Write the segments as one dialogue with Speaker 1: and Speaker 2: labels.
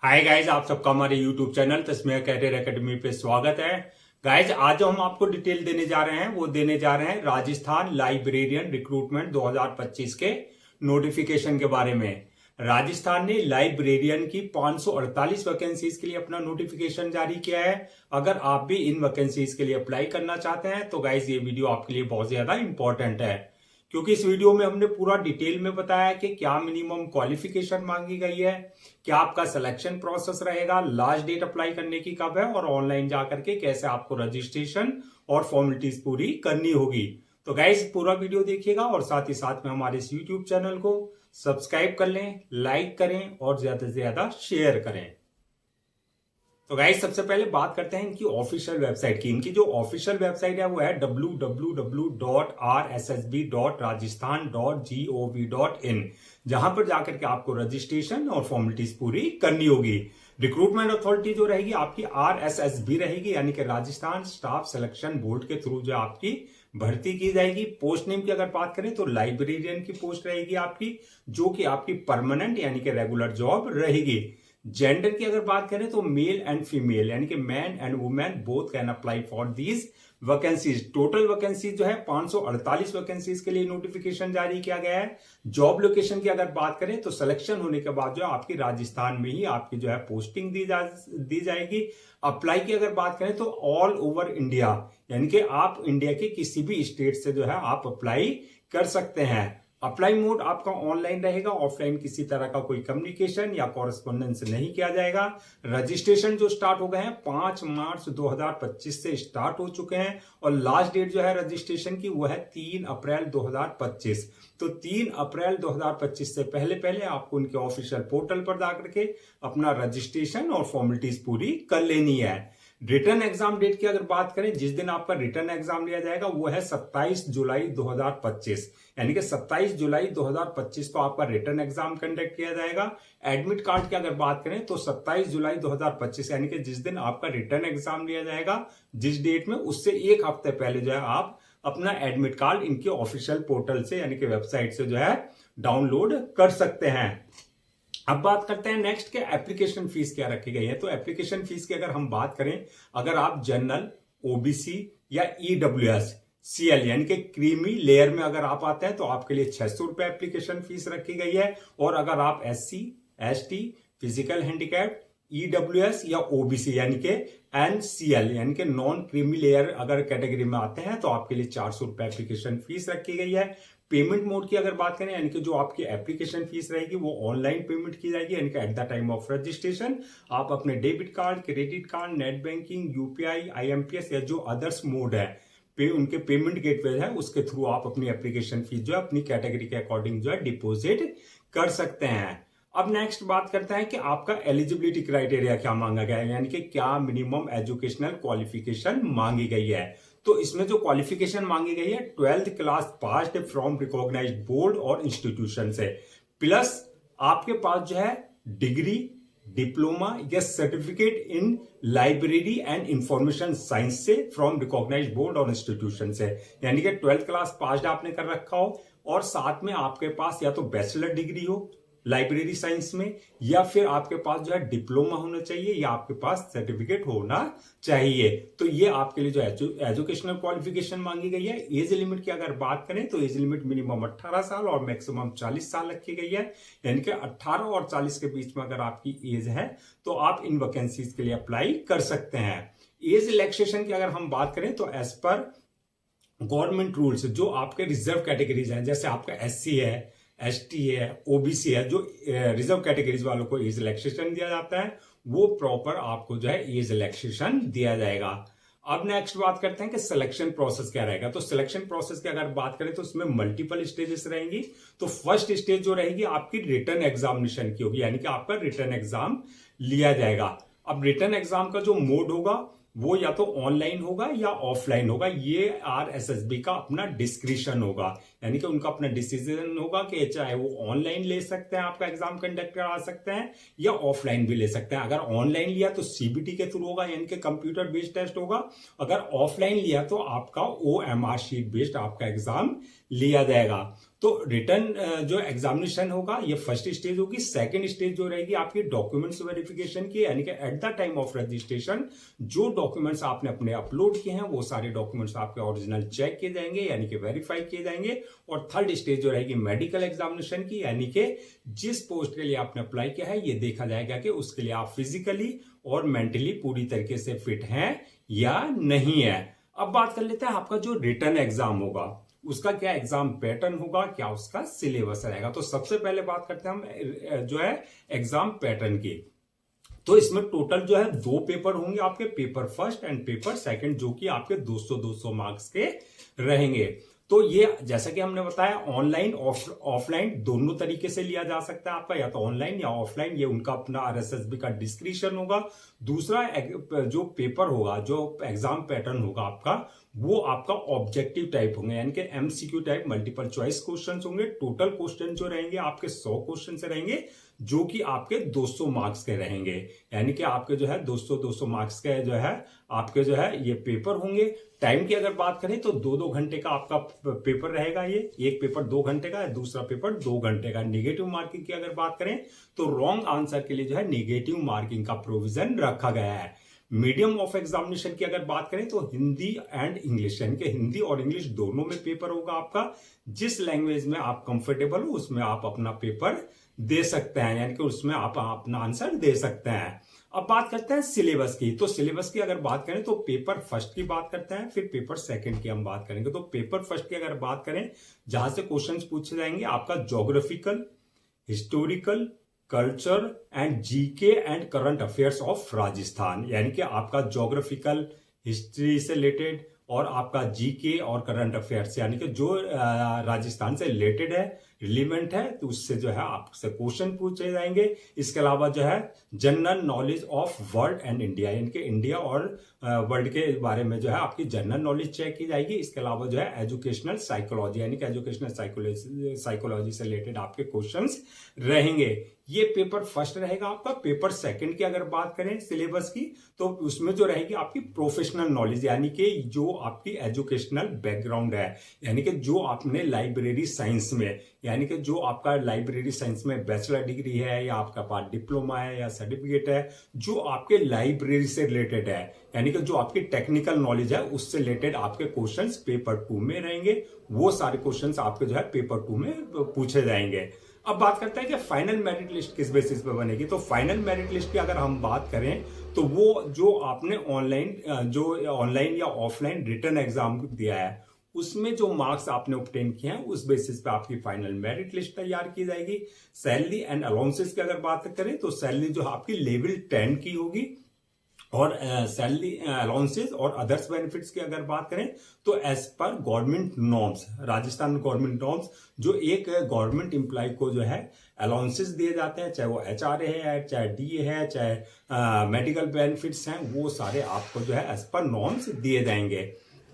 Speaker 1: Hi guys, आप सबका हमारे यूट्यूब चैनल तस्मीर कैरियर एकेडमी पे स्वागत है। गाइज, आज जो हम आपको डिटेल देने जा रहे हैं वो देने जा रहे हैं राजस्थान लाइब्रेरियन रिक्रूटमेंट 2025 के नोटिफिकेशन के बारे में। राजस्थान ने लाइब्रेरियन की 548 वैकेंसीज के लिए अपना नोटिफिकेशन जारी किया है। अगर आप भी इन वैकेंसीज के लिए अप्लाई करना चाहते हैं तो गाइज ये वीडियो आपके लिए बहुत ज्यादा इंपॉर्टेंट है, क्योंकि इस वीडियो में हमने पूरा डिटेल में बताया कि क्या मिनिमम क्वालिफिकेशन मांगी गई है, क्या आपका सिलेक्शन प्रोसेस रहेगा, लास्ट डेट अप्लाई करने की कब है और ऑनलाइन जाकर के कैसे आपको रजिस्ट्रेशन और फॉर्मेलिटीज पूरी करनी होगी। तो गाइस पूरा वीडियो देखिएगा और साथ ही साथ में हमारे इस यूट्यूब चैनल को सब्सक्राइब कर लें, लाइक करें और ज्यादा से ज्यादा शेयर करें। तो गाइस सबसे पहले बात करते हैं इनकी ऑफिशियल वेबसाइट की। इनकी जो ऑफिशियल वेबसाइट है वो है www.rssb.rajasthan.gov.in, जहां पर जाकर के आपको रजिस्ट्रेशन और फॉर्मेलिटीज पूरी करनी होगी। रिक्रूटमेंट अथॉरिटी जो रहेगी आपकी RSSB रहेगी, यानी कि राजस्थान स्टाफ सिलेक्शन बोर्ड के थ्रू जो आपकी भर्ती की जाएगी। पोस्ट नेम की अगर बात करें तो लाइब्रेरियन की पोस्ट रहेगी आपकी, जो कि आपकी परमानेंट यानी कि रेगुलर जॉब रहेगी। जेंडर की अगर बात करें तो मेल एंड फीमेल यानी कि man and women both can apply for these vacancies. Total vacancies जो है 548 वैकेंसीज के लिए नोटिफिकेशन जारी किया गया है। जॉब लोकेशन की अगर बात करें तो सिलेक्शन होने के बाद जो आपकी राजस्थान में ही आपकी जो है पोस्टिंग दी जाएगी। अप्लाई की अगर बात करें तो ऑल ओवर इंडिया, यानी कि आप इंडिया के किसी भी स्टेट से जो है आप अप्लाई कर सकते हैं। अप्लाई मोड आपका ऑनलाइन रहेगा, ऑफलाइन किसी तरह का कोई कम्युनिकेशन या कॉरेस्पॉन्डेंस नहीं किया जाएगा। रजिस्ट्रेशन जो स्टार्ट हो गए हैं 5 मार्च 2025 से स्टार्ट हो चुके हैं और लास्ट डेट जो है रजिस्ट्रेशन की वो है 3 अप्रैल 2025। तो 3 अप्रैल 2025 से पहले पहले आपको उनके ऑफिशियल पोर्टल पर जाकर के अपना रजिस्ट्रेशन और फॉर्मेलिटीज पूरी कर लेनी है। रिटर्न एग्जाम डेट की अगर बात करें, जिस दिन आपका रिटर्न एग्जाम लिया जाएगा वो है 27 जुलाई 2025, यानी कि 27 जुलाई 2025 को आपका रिटर्न एग्जाम कंडक्ट किया जाएगा। एडमिट कार्ड की अगर बात करें तो 27 जुलाई 2025 यानी कि जिस दिन आपका रिटर्न एग्जाम लिया जाएगा, जिस डेट में, उससे एक हफ्ते पहले जो है आप अपना एडमिट कार्ड इनके ऑफिशियल पोर्टल से यानी कि वेबसाइट से जो है डाउनलोड कर सकते हैं। अब बात करते हैं नेक्स्ट के एप्लीकेशन फीस क्या रखी गई है। तो एप्लीकेशन फीस की अगर हम बात करें, अगर आप जनरल, ओबीसी या EWS CL यानी कि क्रीमी लेयर में अगर आप आते हैं तो आपके लिए 600 रुपए एप्लीकेशन फीस रखी गई है। और अगर आप SC, ST, physical handicap, EWS या OBC यानी कि NCL यानी कि नॉन क्रीमी लेयर अगर कैटेगरी में आते हैं तो आपके लिए 400 रुपए एप्लीकेशन फीस रखी गई है। पेमेंट मोड की अगर बात करें, यानी कि जो आपकी एप्लीकेशन फीस रहेगी वो ऑनलाइन पेमेंट की जाएगी, यानी कि at the time of registration आप अपने debit card, credit card, net banking, UPI, IMPS या जो अदर्स मोड है उनके पेमेंट गेटवे है उसके थ्रू आप अपनी एप्लीकेशन फीस जो है अपनी कैटेगरी के अकॉर्डिंग जो है डिपॉजिट कर सकते हैं। अब नेक्स्ट बात करते हैं कि आपका एलिजिबिलिटी क्राइटेरिया क्या मांगा गया है, यानी कि क्या मिनिमम एजुकेशनल क्वालिफिकेशन मांगी गई है। तो इसमें जो क्वालिफिकेशन मांगी गई है 12th class passed from recognised board और इंस्टीट्यूशन से, प्लस आपके पास जो है डिग्री, डिप्लोमा या certificate in library and information science से फ्रॉम रिकॉग्नाइज्ड बोर्ड और इंस्टीट्यूशन से, यानी कि 12th क्लास पास्ड आपने कर रखा हो और साथ में आपके पास या तो बैचलर डिग्री हो लाइब्रेरी साइंस में, या फिर आपके पास जो है डिप्लोमा होना चाहिए या आपके पास सर्टिफिकेट होना चाहिए। तो ये आपके लिए जो एजुकेशनल क्वालिफिकेशन मांगी गई है। एज लिमिट की अगर बात करें तो एज लिमिट मिनिमम 18 साल और मैक्सिमम 40 साल रखी गई है, यानी कि 18 और 40 के बीच में अगर आपकी एज है तो आप इन वैकेंसीज के लिए अप्लाई कर सकते हैं। एज रिलैक्सेशन की अगर हम बात करें तो एज पर गवर्नमेंट रूल्स जो आपके रिजर्व कैटेगरीज हैं, जैसे आपका SC है, ST है, OBC है, जो रिजर्व कैटेगरीज वालों को एज रिलैक्सेशन दिया जाता है, वो प्रॉपर आपको जो है एज रिलैक्सेशन दिया जाएगा। अब नेक्स्ट बात करते हैं कि सिलेक्शन प्रोसेस क्या रहेगा। तो सिलेक्शन प्रोसेस की अगर बात करें तो उसमें मल्टीपल स्टेजेस रहेंगी। तो फर्स्ट स्टेज जो रहेगी आपकी रिटर्न एग्जामिनेशन की होगी, यानी कि आपका रिटर्न एग्जाम लिया जाएगा। अब रिटर्न एग्जाम का जो मोड होगा वो या तो ऑनलाइन होगा या ऑफलाइन होगा, ये RSSB का अपना डिस्क्रिप्शन होगा। यानी कि उनका अपना डिसीजन होगा कि चाहे वो ऑनलाइन ले सकते हैं, आपका एग्जाम कंडक्ट करा सकते हैं, या ऑफलाइन भी ले सकते हैं। अगर ऑनलाइन लिया तो सीबीटी के थ्रू होगा, यानी कि कंप्यूटर बेस्ड टेस्ट होगा। अगर ऑफलाइन लिया तो आपका OMR शीट बेस्ड आपका एग्जाम लिया जाएगा। तो रिटर्न जो एग्जामिनेशन होगा ये फर्स्ट स्टेज होगी। सेकंड स्टेज जो रहेगी आपकी डॉक्यूमेंट्स वेरिफिकेशन की, यानी कि at the time of registration जो डॉक्यूमेंट्स आपने अपने अपलोड किए हैं वो सारे डॉक्यूमेंट्स आपके ओरिजिनल चेक किए जाएंगे, यानी कि वेरीफाई किए जाएंगे। और थर्ड स्टेज जो रहेगी मेडिकल एग्जामिनेशन की, यानी कि जिस पोस्ट के लिए आपने अप्लाई किया है ये देखा जाएगा कि उसके लिए आप फिजिकली और मेंटली पूरी तरीके से फिट हैं या नहीं है। अब बात कर लेते हैं आपका जो रिटर्न एग्जाम होगा उसका क्या एग्जाम पैटर्न होगा, क्या उसका सिलेबस रहेगा। तो सबसे पहले बात करते हैं हम जो है एग्जाम पैटर्न की। तो इसमें टोटल जो है 2 पेपर होंगे आपके, paper first and paper second, जो कि आपके 200-200 मार्क्स के रहेंगे। तो ये जैसा कि हमने बताया ऑनलाइन ऑफलाइन दोनों तरीके से लिया जा सकता है आपका, या तो ऑनलाइन या ऑफलाइन, ये उनका अपना RSSB का डिस्क्रिप्शन होगा। दूसरा जो पेपर होगा, जो एग्जाम पैटर्न होगा आपका, वो आपका ऑब्जेक्टिव टाइप होंगे, यानी कि MCQ type multiple choice questions होंगे। टोटल क्वेश्चन जो रहेंगे आपके 100 क्वेश्चन से रहेंगे, जो कि आपके 200 मार्क्स के रहेंगे। यानी कि आपके जो है 200-200 मार्क्स के जो है आपके जो है ये पेपर होंगे। टाइम की अगर बात करें तो 2-2 घंटे का आपका पेपर रहेगा। ये एक पेपर 2 घंटे का है, दूसरा पेपर 2 घंटे का। नेगेटिव मार्किंग की अगर बात करें तो रॉन्ग आंसर के लिए जो है नेगेटिव मार्किंग का प्रोविजन रखा गया है। मीडियम ऑफ एग्जामिनेशन की अगर बात करें तो हिंदी एंड इंग्लिश, यानी कि हिंदी और इंग्लिश दोनों में पेपर होगा आपका। जिस लैंग्वेज में आप कंफर्टेबल हो उसमें आप अपना पेपर दे सकते हैं, यानी कि उसमें आप अपना आंसर दे सकते हैं। अब बात करते हैं सिलेबस की। तो सिलेबस की अगर बात करें तो पेपर फर्स्ट की बात करते हैं, फिर पेपर सेकंड की हम बात करेंगे। तो पेपर फर्स्ट की अगर बात करें, जहां से क्वेश्चंस पूछे जाएंगे आपका geographical, historical, culture and GK and current affairs of Rajasthan, यानी कि आपका ज्योग्राफिकल हिस्ट्री से रिलेटेड और आपका जीके और करंट अफेयर्स, यानी कि जो राजस्थान से रिलेटेड है, रिलीवेंट है, तो उससे जो है आपसे क्वेश्चन पूछे जाएंगे। इसके अलावा जो है general knowledge of world and India, यानी कि इंडिया और वर्ल्ड के बारे में जो है आपकी जनरल नॉलेज चेक की जाएगी। इसके अलावा जो है एजुकेशनल साइकोलॉजी, यानी कि एजुकेशनल साइकोलॉजी से रिलेटेड आपके क्वेश्चंस रहेंगे। ये पेपर फर्स्ट रहेगा आपका। पेपर सेकंड की अगर बात करें सिलेबस की, तो उसमें जो रहेगी आपकी प्रोफेशनल नॉलेज, यानी कि जो आपकी एजुकेशनल बैकग्राउंड है, यानी कि जो आपने लाइब्रेरी साइंस में, यानी कि जो आपका लाइब्रेरी साइंस में बैचलर डिग्री है या आपका पास डिप्लोमा है या सर्टिफिकेट है, जो आपके लाइब्रेरी से रिलेटेड है, यानी कि जो आपकी टेक्निकल नॉलेज है उससे रिलेटेड आपके क्वेश्चंस पेपर 2 में रहेंगे। वो सारे क्वेश्चंस आपके जो है पेपर 2 में पूछे जाएंगे। अब बात करते हैं कि फाइनल मेरिट लिस्ट किस बेसिस पे बनेगी। तो फाइनल मेरिट लिस्ट की अगर हम बात करें तो वो जो आपने ऑनलाइन या ऑफलाइन रिटर्न एग्जाम दिया है उसमें जो मार्क्स आपने ऑब्टेन किए हैं उस बेसिस पे आपकी फाइनल मेरिट लिस्ट तैयार की जाएगी। सैलरी एंड अलाउंसेस की अगर बात करें तो सैलरी जो आपकी लेवल 10 की होगी, और सैलरी अलाउंसेस और अदर्स बेनिफिट्स की अगर बात करें तो as per government norms, Rajasthan government norms, जो एक गवर्नमेंट एम्प्लॉय को जो है अलाउंसेस दिए जाते हैं, चाहे वो HRA है, चाहे DA है, चाहे मेडिकल बेनिफिट्स हैं, वो सारे आपको जो है एज पर नॉर्म्स दिए जाएंगे।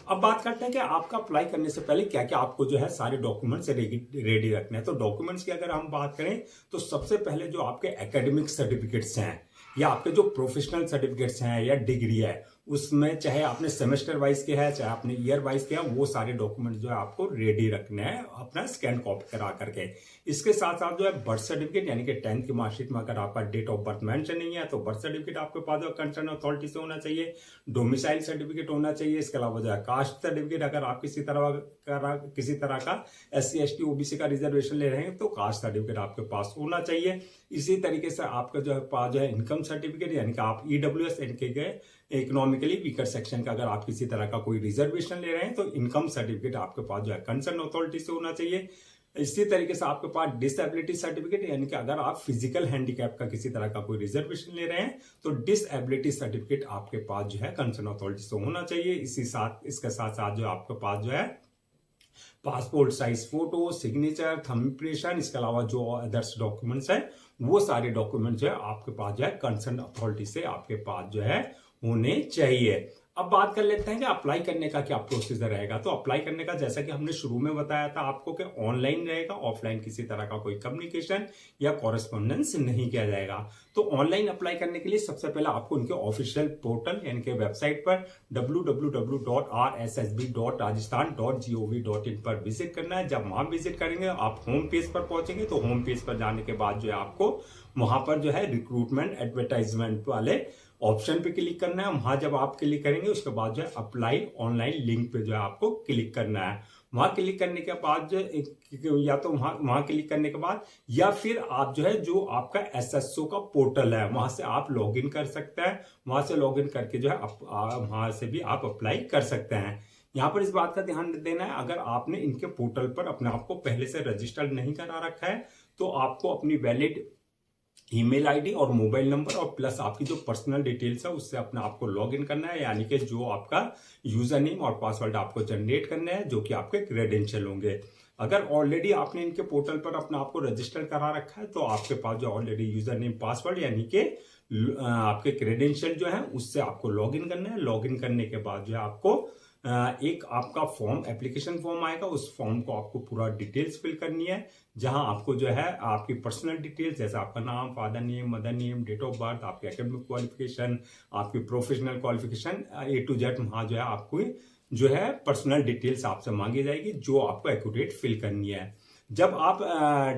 Speaker 1: अब बात करते हैं कि आपका अप्लाई करने से पहले क्या क्या आपको जो है सारे डॉक्यूमेंट्स रेडी रखने हैं। तो डॉक्यूमेंट्स की अगर हम बात करें तो सबसे पहले जो आपके एकेडमिक सर्टिफिकेट्स हैं या आपके जो प्रोफेशनल सर्टिफिकेट्स हैं या डिग्री है, उसमें चाहे आपने सेमेस्टर वाइज के है चाहे आपने ईयर वाइज के है, वो सारे डॉक्यूमेंट जो है आपको रेडी रखने हैं अपना स्कैन कॉपी करा करके। इसके साथ साथ जो है बर्थ सर्टिफिकेट, यानी कि 10th की मार्कशीट में अगर आपका डेट ऑफ बर्थ मेंशन नहीं है तो बर्थ सर्टिफिकेट आपके पास कंसर्न अथॉरिटी से होना चाहिए। डोमिसाइल सर्टिफिकेट होना चाहिए। इसके अलावा जो है कास्ट सर्टिफिकेट, अगर आप किसी तरह का SC ST OBC का रिजर्वेशन ले रहे हैं तो कास्ट सर्टिफिकेट आपके पास होना चाहिए। इसी तरीके से आपका जो है पास जो है इनकम सर्टिफिकेट, यानी कि आप EWS इकोनॉमिकली वीकर सेक्शन का अगर आप किसी तरह का कोई रिजर्वेशन ले रहे हैं तो इनकम सर्टिफिकेट आपके पास जो है कंसर्न अथॉरिटी से होना चाहिए। इसी तरीके से आपके पास डिसेबिलिटी सर्टिफिकेट, यानी कि अगर आप फिजिकल हैंडीकैप का किसी तरह का कोई रिजर्वेशन ले रहे हैं तो डिसेबिलिटी सर्टिफिकेट आपके पास जो है कंसर्न अथॉरिटी से होना चाहिए। इसके साथ साथ जो आपके पास जो है passport size photo, signature, thumb impression, इसके अलावा जो अदर्स डॉक्यूमेंट्स हैं वो सारे डॉक्यूमेंट जो है आपके पास जो है कंसर्न अथॉरिटी से आपके पास जो है होने चाहिए। अब बात कर लेते हैं कि अप्लाई करने का क्या प्रोसीजर रहेगा। तो अप्लाई करने का जैसा कि हमने शुरू में बताया था आपको कि ऑनलाइन रहेगा, ऑफलाइन किसी तरह का कोई कम्युनिकेशन या कॉरेस्पॉन्डेंस नहीं किया जाएगा। तो ऑनलाइन अप्लाई करने के लिए सबसे पहले आपको उनके ऑफिशियल पोर्टल यानी कि वेबसाइट पर www.rssb.rajasthan.gov.in पर विजिट करना है। जब वहां विजिट करेंगे आप होम पेज पर पहुंचेंगे, तो होम पेज पर जाने के बाद जो है आपको वहां पर जो है रिक्रूटमेंट एडवर्टाइजमेंट वाले ऑप्शन पे क्लिक करना है। वहां जब आप क्लिक करेंगे उसके बाद जो है अप्लाई ऑनलाइन लिंक पे जो है आपको क्लिक करना है। वहां क्लिक करने के बाद जो या तो वहां क्लिक करने के बाद या फिर आप जो है जो आपका एसएसओ का पोर्टल है वहां से आप लॉगिन कर सकते हैं। वहां से लॉगिन करके जो है वहां से भी आप अप्लाई कर सकते हैं। यहाँ पर इस बात का ध्यान देना है, अगर आपने इनके पोर्टल पर अपने आप को पहले से रजिस्टर्ड नहीं करा रखा है तो आपको अपनी वैलिड ईमेल आईडी और मोबाइल नंबर और प्लस आपकी जो पर्सनल डिटेल्स है उससे अपने आप को लॉग इन करना है, यानी कि जो आपका यूजर नेम और पासवर्ड आपको जनरेट करना है जो कि आपके क्रेडेंशियल होंगे। अगर ऑलरेडी आपने इनके पोर्टल पर अपने आप को रजिस्टर करा रखा है तो आपके पास जो ऑलरेडी यूजर नेम पासवर्ड यानी कि आपके क्रेडेंशियल जो है उससे आपको लॉग इन करना है। लॉग इन करने के बाद जो है आपको एक आपका फॉर्म एप्लीकेशन फॉर्म आएगा, उस फॉर्म को आपको पूरा डिटेल्स फिल करनी है, जहां आपको जो है आपकी पर्सनल डिटेल्स जैसे आपका नाम, father name, mother name, date of birth, आपके एकेडमिक क्वालिफिकेशन, आपकी professional qualification A to Z वहां जो है आपको जो है पर्सनल डिटेल्स आपसे मांगी जाएगी जो आपको एक्यूरेट फिल करनी है। जब आप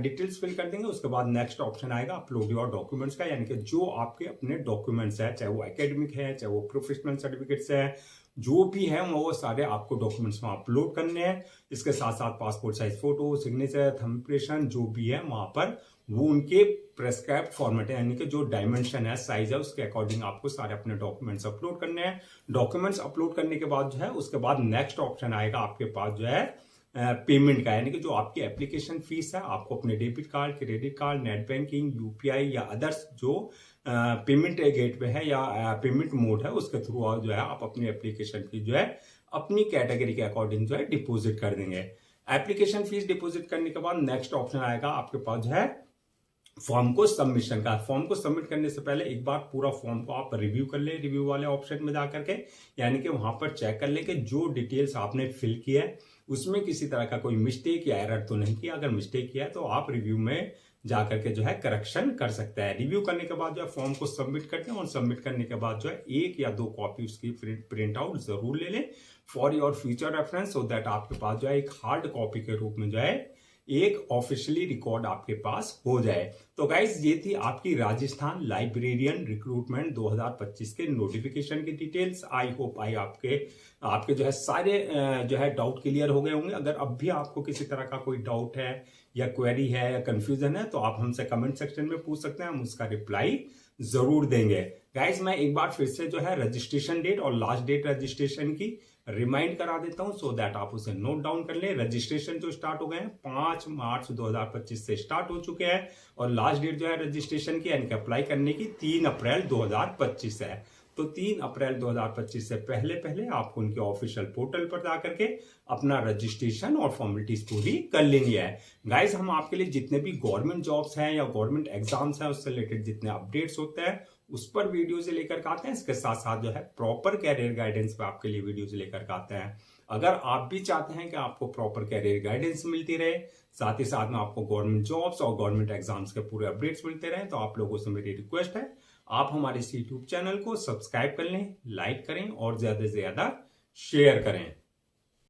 Speaker 1: डिटेल्स फिल कर देंगे उसके बाद नेक्स्ट ऑप्शन आएगा अपलोड योर डॉक्यूमेंट्स का, यानी कि जो आपके अपने डॉक्यूमेंट्स है, चाहे वो एकेडमिक है चाहे वो प्रोफेशनल सर्टिफिकेट्स है, जो भी है वो सारे आपको डॉक्यूमेंट्स में अपलोड करने हैं। इसके साथ साथ passport size photo, signature, thumb impression जो भी है वहां पर वो उनके प्रेस्क्राइब्ड फॉर्मेट है, यानी कि जो डायमेंशन है, साइज है, उसके अकॉर्डिंग आपको सारे अपने डॉक्यूमेंट्स अपलोड करने हैं। डॉक्यूमेंट्स अपलोड करने के बाद जो है उसके बाद नेक्स्ट ऑप्शन आएगा आपके पास जो है पेमेंट का, यानी कि जो आपकी एप्लीकेशन फीस है आपको अपने debit card, credit card, net banking, UPI या अदर्स जो पेमेंट गेटवे है या पेमेंट मोड है उसके थ्रू जो है आप अपनी एप्लीकेशन फीस जो है अपनी कैटेगरी के अकॉर्डिंग जो है डिपॉजिट कर देंगे। एप्लीकेशन फीस डिपॉजिट करने के बाद नेक्स्ट ऑप्शन आएगा आपके पास जो है फॉर्म को सबमिशन का। फॉर्म को सबमिट करने से पहले एक बार पूरा फॉर्म को आप रिव्यू कर ले, रिव्यू वाले ऑप्शन में जाकर के, यानी कि वहां पर चेक कर ले कि जो डिटेल्स आपने फिल किया है उसमें किसी तरह का कोई मिस्टेक या एरर तो नहीं किया। अगर मिस्टेक किया है तो आप रिव्यू में जाकर के जो है करेक्शन कर सकते हैं। रिव्यू करने के बाद जो है फॉर्म को सबमिट करते हैं और सबमिट करने के बाद जो है 1 या 2 कॉपी उसकी प्रिंट आउट जरूर ले लें for your future reference, so that आपके पास जो है एक हार्ड कॉपी के रूप में जो है एक ऑफिशियली रिकॉर्ड आपके पास हो जाए। तो गाइज ये थी आपकी राजस्थान लाइब्रेरियन रिक्रूटमेंट 2025 के नोटिफिकेशन की डिटेल्स। आई होप आपके जो है सारे जो है डाउट क्लियर हो गए होंगे। अगर अब भी आपको किसी तरह का कोई डाउट है या क्वेरी है या कंफ्यूजन है तो आप हमसे कमेंट सेक्शन में पूछ सकते हैं, हम उसका रिप्लाई जरूर देंगे। गाइज मैं एक बार फिर से जो है रजिस्ट्रेशन डेट और लास्ट डेट रजिस्ट्रेशन की रिमाइंड करा देता हूं सो दैट आप उसे नोट डाउन कर ले। रजिस्ट्रेशन जो स्टार्ट हो गए हैं 5 मार्च 2025 से स्टार्ट हो चुके हैं और लास्ट डेट जो है रजिस्ट्रेशन की यानी कि अप्लाई करने की 3 अप्रैल 2025 है। तो 3 अप्रैल 2025 से पहले पहले आपको उनके ऑफिशियल पोर्टल पर जाकर के अपना रजिस्ट्रेशन और फॉर्मेलिटीज पूरी कर लेनी है। गाइस हम आपके लिए जितने भी गवर्नमेंट जॉब्स हैं या गवर्नमेंट एग्जाम्स हैं उससे रिलेटेड जितने अपडेट्स होते हैं उस पर वीडियोज लेकर आते हैं। इसके साथ साथ जो है प्रॉपर कैरियर गाइडेंस पे आपके लिए वीडियोज लेकर आते हैं। अगर आप भी चाहते हैं कि आपको प्रॉपर कैरियर गाइडेंस मिलती रहे, साथ ही साथ में आपको गवर्नमेंट जॉब्स और गवर्नमेंट एग्जाम्स के पूरे अपडेट्स मिलते रहे, तो आप लोगों से मेरी रिक्वेस्ट है आप हमारे इस यूट्यूब चैनल को सब्सक्राइब कर लें, लाइक करें और ज्यादा से ज्यादा शेयर करें।